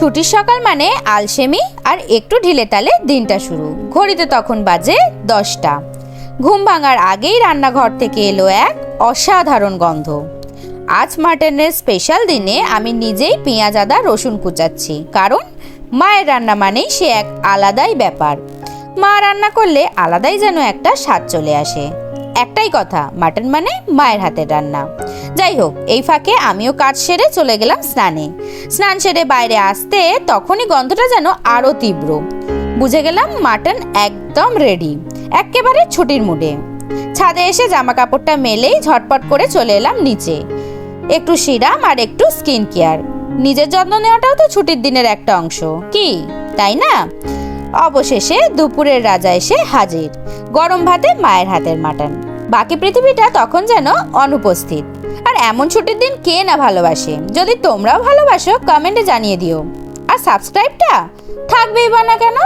ছুটির সকাল মানে আলসেমি আর একটু ঢিলে তালে দিনটা শুরু। ঘড়িতে তখন বাজে 10টা। ঘুম ভাঙার আগেই রান্নাঘর থেকে এলো এক অসাধারণ গন্ধ। আজ মাটনের স্পেশাল দিনে আমি নিজেই পেঁয়াজ আদা রসুন কুচাচ্ছি, কারণ মায়ের রান্না মানেই সে এক আলাদাই ব্যাপার। মা রান্না করলে আলাদাই যেন একটা স্বাদ চলে আসে। একটাই কথা, মাটন মানে মায়ের হাতের রান্না। যাই হোক, এই ফাঁকে আমিও কাজ সেরে চলে গেলাম স্নানে। স্নান সেরে বাইরে আসতে তখনই গন্ধটা যেন আরো তীব্র। বুঝে গেলাম মাটন একদম রেডি, একেবারে ছুটির মুডে। ছাদে এসে জামা কাপড়টা মেলেই ঝটপট করে চলে এলাম নিচে। একটু সিরাম আর একটু স্কিন কেয়ার। নিজের যত্ন নেওয়াটাও তো ছুটির দিনের একটা অংশ, কি তাই না? অবশেষে দুপুরের রাজা এসে হাজির, গরম ভাতে মায়ের হাতের মাটন। বাকি পৃথিবীটা তখন যেন অনুপস্থিত। আর এমন ছুটির দিন কে না ভালোবাসে? যদি তোমরাও ভালোবাসো কমেন্টে জানিয়ে দিও। আর সাবস্ক্রাইবটা থাকবেই বা না কেন?